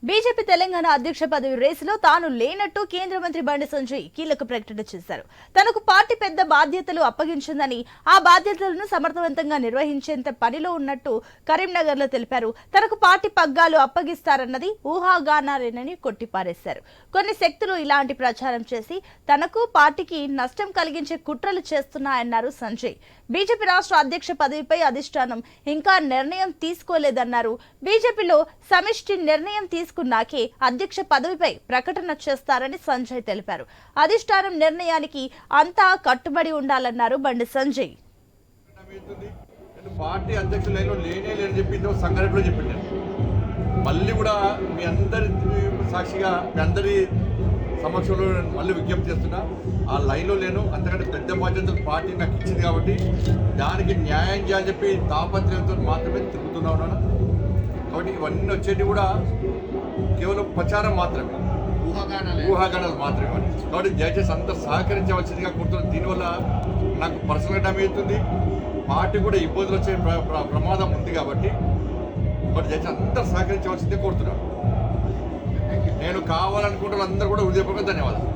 BJP Telangana అధ్యక్ష పదవి రేసులో తాను లేనట్టు కేంద్ర మంత్రి బండి సంజయ్ కీలక ప్రకటన చేశారు. తనకు పార్టీ పెద్ద బాధ్యతలు అప్పగించిందని, ఆ బాధ్యతలను సమర్థవంతంగా నిర్వహించేంత పనిలో ఉన్నట్టు కరీంనగర్ లో తెలిపారు. తనకు పార్టీ పగ్గాలు అప్పగిస్తారన్నది ఊహాగానాలేనని కొట్టిపారేశారు. కొన్ని శక్తులు ఇలాంటి ప్రచారం చేసి తనకు పార్టీకి నష్టం కలిగించే కుట్రలు చేస్తున్నాయన్నారు సంజయ్. బీజేపీ రాష్ట్ర అధ్యక్ష పదవిపై అధిష్టానం ఇంకా నిర్ణయం తీసుకోలేదన్నారు. బీజేపీలో సమిష్టి నిర్ణయం తీసుకున్నాకే అధ్యక్ష పదవిపై ప్రకటన చేస్తారని సంజయ్ తెలిపారు. అధిష్టానం నిర్ణయానికి అంతా కట్టుబడి ఉండాలన్నారు బండి సంజయ్. పార్టీ అధ్యక్షులు లేని చెప్పి సంఘటనలో చెప్పింది. మళ్ళీ కూడా మీ అందరి సాక్షిగా మీ అందరి సమక్షంలో మళ్ళీ విజ్ఞప్తి చేస్తున్నా, ఆ లైన్లో లేను. అంతకంటే పెద్ద బాధ్యతలు పార్టీ నాకు ఇచ్చింది కాబట్టి దానికి న్యాయం చేయాలని చెప్పి తాపత్రయంతో మాత్రమే తిరుగుతున్నా ఉన్నాను. కాబట్టి ఇవన్నీ వచ్చేటి కూడా కేవలం ప్రచారం మాత్రమే, ఊహాగానాలు మాత్రమే. కాబట్టి దయచేసి అంతా సహకరించవలసిందిగా కోరుతున్నాను. దీనివల్ల నాకు పర్సనల్ డ్యామేజ్ అవుతుంది, పార్టీ కూడా ఇబ్బందులు వచ్చే ప్రమాదం ఉంది. కాబట్టి దయచేసి అందరూ సహకరించవలసిందే కోరుతున్నాను. నేను కావాలనుకుంటున్న అందరూ కూడా హృదయపూర్వక ధన్యవాదాలు.